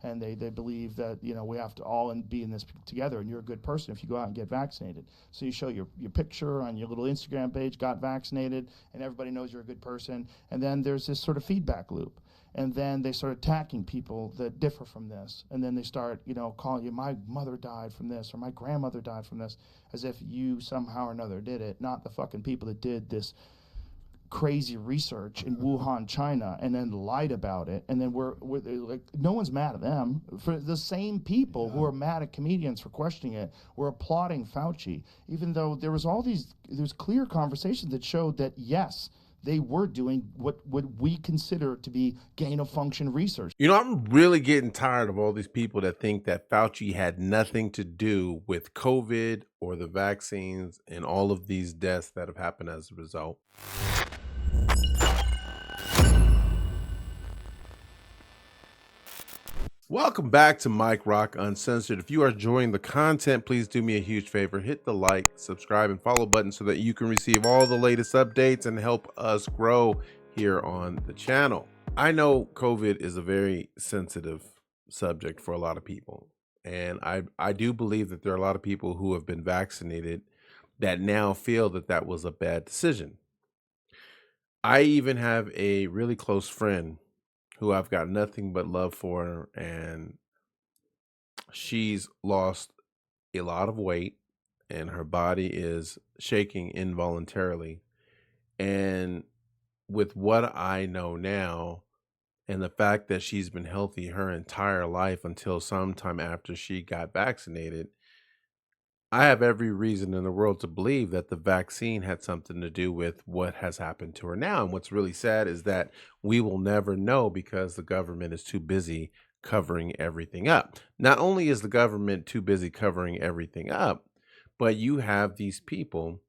And they believe that, we have to all be in this together, and you're a good person if you go out and get vaccinated. So you show your picture on your little Instagram page, got vaccinated, and everybody knows you're a good person. And then there's this sort of feedback loop. And then they start attacking people that differ from this. And then they start, calling you, my mother died from this, or my grandmother died from this, as if you somehow or another did it, not the fucking people that did this crazy research in Wuhan, China, and then lied about it. And then we're like, no one's mad at them. For the same people who are mad at comedians for questioning it, were applauding Fauci, even though there's clear conversations that showed that, yes, they were doing what we consider to be gain of function research. I'm really getting tired of all these people that think that Fauci had nothing to do with COVID or the vaccines and all of these deaths that have happened as a result. Welcome back to Mike Rock Uncensored. If you are enjoying the content, please do me a huge favor. Hit the like, subscribe, and follow button so that you can receive all the latest updates and help us grow here on the channel. I know COVID is a very sensitive subject for a lot of people. And I do believe that there are a lot of people who have been vaccinated that now feel that that was a bad decision. I even have a really close friend who I've got nothing but love for, and she's lost a lot of weight and her body is shaking involuntarily. And with what I know now, and the fact that she's been healthy her entire life until sometime after she got vaccinated, I have every reason in the world to believe that the vaccine had something to do with what has happened to her now. And what's really sad is that we will never know because the government is too busy covering everything up. Not only is the government too busy covering everything up, but you have these people,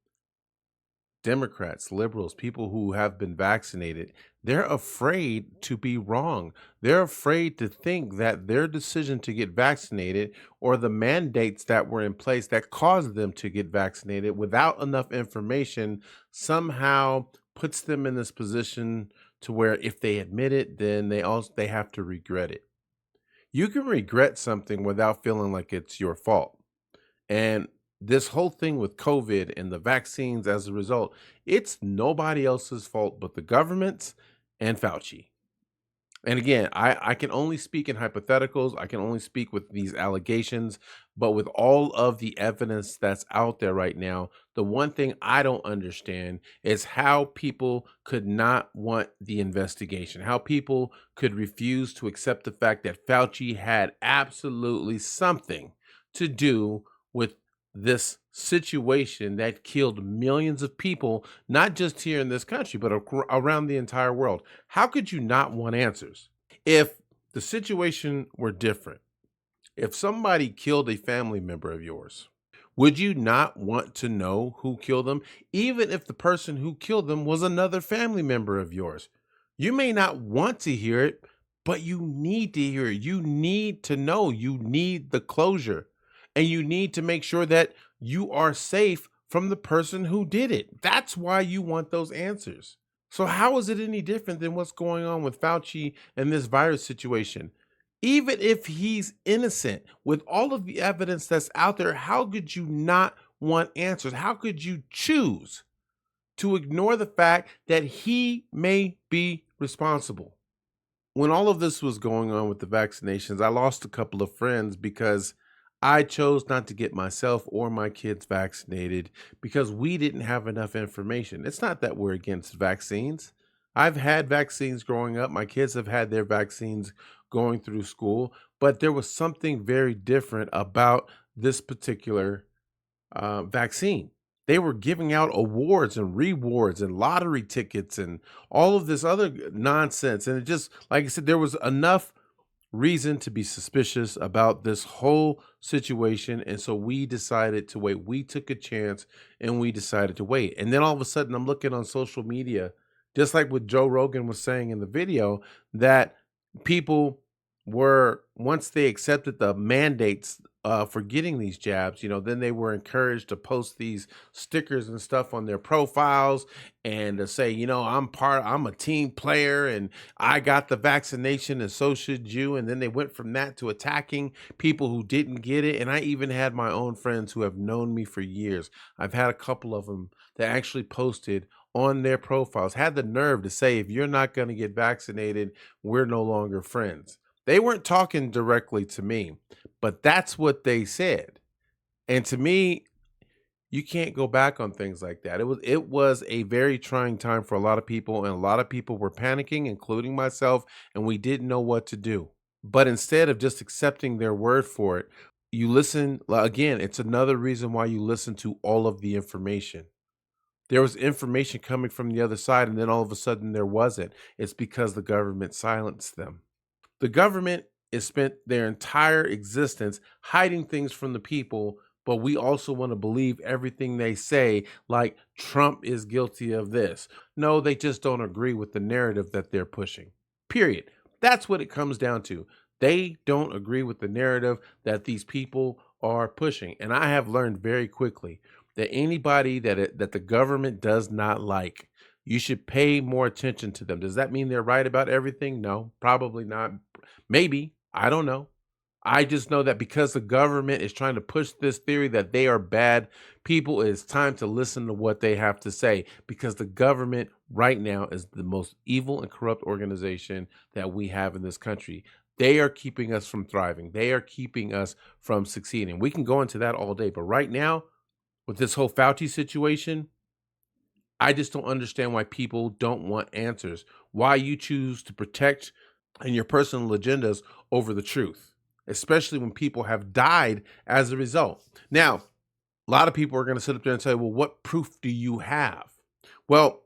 Democrats, liberals, people who have been vaccinated, they're afraid to be wrong. They're afraid to think that their decision to get vaccinated or the mandates that were in place that caused them to get vaccinated without enough information somehow puts them in this position to where if they admit it, then they have to regret it. You can regret something without feeling like it's your fault. And this whole thing with COVID and the vaccines as a result, it's nobody else's fault but the government's and Fauci. And again, I can only speak in hypotheticals. I can only speak with these allegations. But with all of the evidence that's out there right now, the one thing I don't understand is how people could not want the investigation, how people could refuse to accept the fact that Fauci had absolutely something to do with this situation that killed millions of people, not just here in this country, but around the entire world. How could you not want answers? If the situation were different, if somebody killed a family member of yours, would you not want to know who killed them, even if the person who killed them was another family member of yours? You may not want to hear it, but you need to hear it. You need to know. You need the closure. And you need to make sure that you are safe from the person who did it. That's why you want those answers. So how is it any different than what's going on with Fauci and this virus situation? Even if he's innocent, with all of the evidence that's out there, how could you not want answers? How could you choose to ignore the fact that he may be responsible? When all of this was going on with the vaccinations, I lost a couple of friends because I chose not to get myself or my kids vaccinated because we didn't have enough information. It's not that we're against vaccines. I've had vaccines growing up. My kids have had their vaccines going through school, but there was something very different about this particular vaccine. They were giving out awards and rewards and lottery tickets and all of this other nonsense. And it just, like I said, there was enough reason to be suspicious about this whole situation. And so we decided to wait. We took a chance and we decided to wait. And then all of a sudden, I'm looking on social media, just like what Joe Rogan was saying in the video, that people were, once they accepted the mandates for getting these jabs, then they were encouraged to post these stickers and stuff on their profiles and to say, I'm a team player and I got the vaccination and so should you. And then they went from that to attacking people who didn't get it. And I even had my own friends who have known me for years. I've had a couple of them that actually posted on their profiles, had the nerve to say, if you're not going to get vaccinated, we're no longer friends. They weren't talking directly to me, but that's what they said. And to me, you can't go back on things like that. It was a very trying time for a lot of people, and a lot of people were panicking, including myself, and we didn't know what to do. But instead of just accepting their word for it, you listen again, it's another reason why you listen to all of the information. There was information coming from the other side, and then all of a sudden there wasn't. It's because the government silenced them. The government has spent their entire existence hiding things from the people, but we also want to believe everything they say, like Trump is guilty of this. No, they just don't agree with the narrative that they're pushing. Period. That's what it comes down to. They don't agree with the narrative that these people are pushing. And I have learned very quickly that anybody that the government does not like, you should pay more attention to them. Does that mean they're right about everything? No, probably not. Maybe. I don't know. I just know that because the government is trying to push this theory that they are bad people, it's time to listen to what they have to say, because the government right now is the most evil and corrupt organization that we have in this country. They are keeping us from thriving. They are keeping us from succeeding. We can go into that all day, but right now, with this whole Fauci situation, I just don't understand why people don't want answers, why you choose to protect and your personal agendas over the truth, especially when people have died as a result. Now, a lot of people are going to sit up there and say, well, what proof do you have? Well,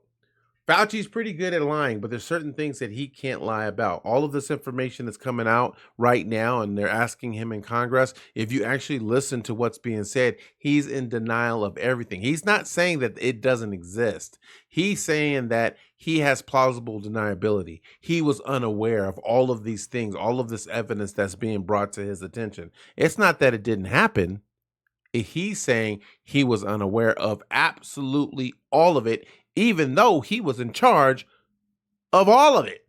Fauci's pretty good at lying, but there's certain things that he can't lie about. All of this information that's coming out right now, and they're asking him in Congress, if you actually listen to what's being said, he's in denial of everything. He's not saying that it doesn't exist. He's saying that he has plausible deniability. He was unaware of all of these things, all of this evidence that's being brought to his attention. It's not that it didn't happen. He's saying he was unaware of absolutely all of it, even though he was in charge of all of it.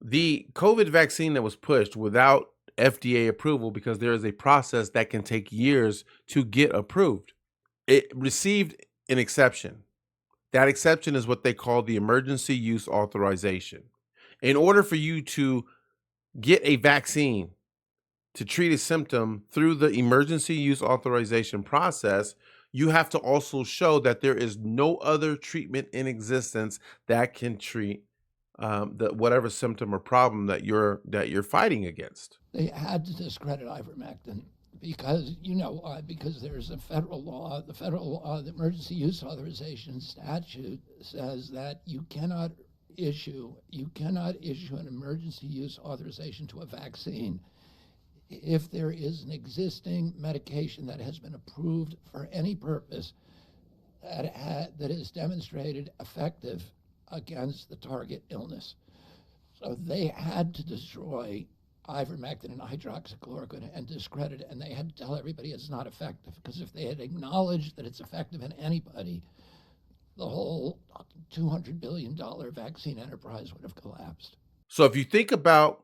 The COVID vaccine that was pushed without FDA approval, because there is a process that can take years to get approved, it received an exception. That exception is what they call the emergency use authorization. In order for you to get a vaccine to treat a symptom through the emergency use authorization process, you have to also show that there is no other treatment in existence that can treat the whatever symptom or problem that you're fighting against. They had to discredit ivermectin because, because there's a federal law. The federal law, the emergency use authorization statute, says that you cannot issue an emergency use authorization to a vaccine if there is an existing medication that has been approved for any purpose that is demonstrated effective against the target illness. So they had to destroy ivermectin and hydroxychloroquine and discredit it, and they had to tell everybody it's not effective, because if they had acknowledged that it's effective in anybody, the whole $200 billion vaccine enterprise would have collapsed. So if you think about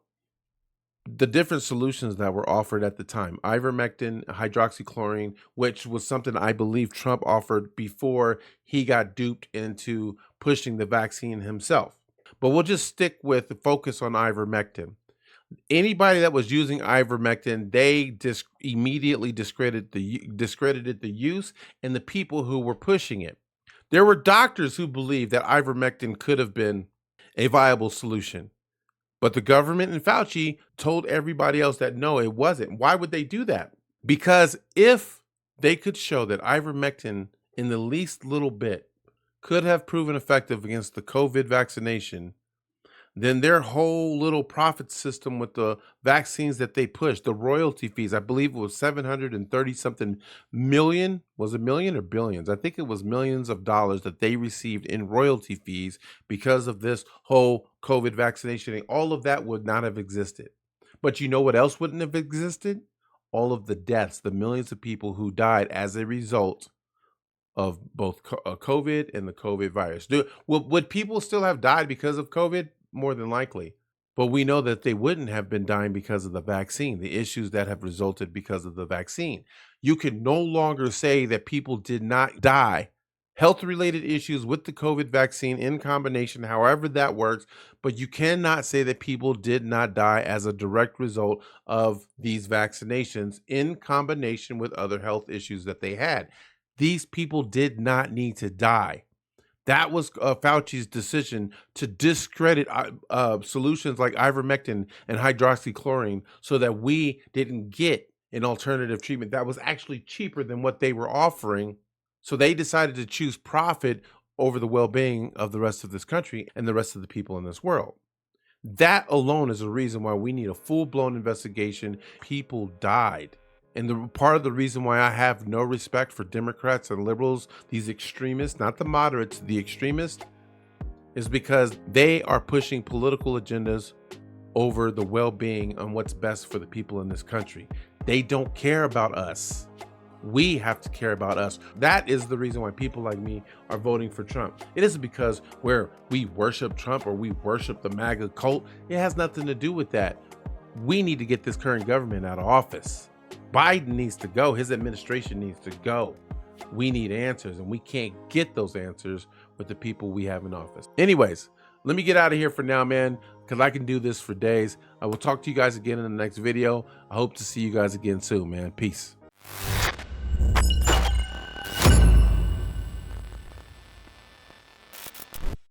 the different solutions that were offered at the time, ivermectin, hydroxychloroquine, which was something I believe Trump offered before he got duped into pushing the vaccine himself. But we'll just stick with the focus on ivermectin. Anybody that was using ivermectin, they immediately discredited the use and the people who were pushing it. There were doctors who believed that ivermectin could have been a viable solution. But the government and Fauci told everybody else that no, it wasn't. Why would they do that? Because if they could show that ivermectin in the least little bit could have proven effective against the COVID vaccination, then their whole little profit system with the vaccines that they pushed, the royalty fees, I believe it was 730 something million. Was it million or billions? I think it was millions of dollars that they received in royalty fees because of this whole COVID vaccination. And all of that would not have existed. But you know what else wouldn't have existed? all of the deaths, the millions of people who died as a result of both COVID and the COVID virus. Would people still have died because of COVID? More than likely. But we know that they wouldn't have been dying because of the vaccine, the issues that have resulted because of the vaccine. You can no longer say that people did not die. Health-related issues with the COVID vaccine in combination, however that works, but you cannot say that people did not die as a direct result of these vaccinations in combination with other health issues that they had. These people did not need to die. That was Fauci's decision to discredit solutions like ivermectin and hydroxychloroquine so that we didn't get an alternative treatment that was actually cheaper than what they were offering. So they decided to choose profit over the well-being of the rest of this country and the rest of the people in this world. That alone is a reason why we need a full-blown investigation. People died. And the part of the reason why I have no respect for Democrats and liberals, these extremists, not the moderates, the extremists, is because they are pushing political agendas over the well-being and what's best for the people in this country. They don't care about us. We have to care about us. That is the reason why people like me are voting for Trump. It isn't because we worship Trump or we worship the MAGA cult. It has nothing to do with that. We need to get this current government out of office. Biden needs to go. His administration needs to go. We need answers, and we can't get those answers with the people we have in office. Anyways, let me get out of here for now, man, because I can do this for days. I will talk to you guys again in the next video. I hope to see you guys again soon, man. Peace.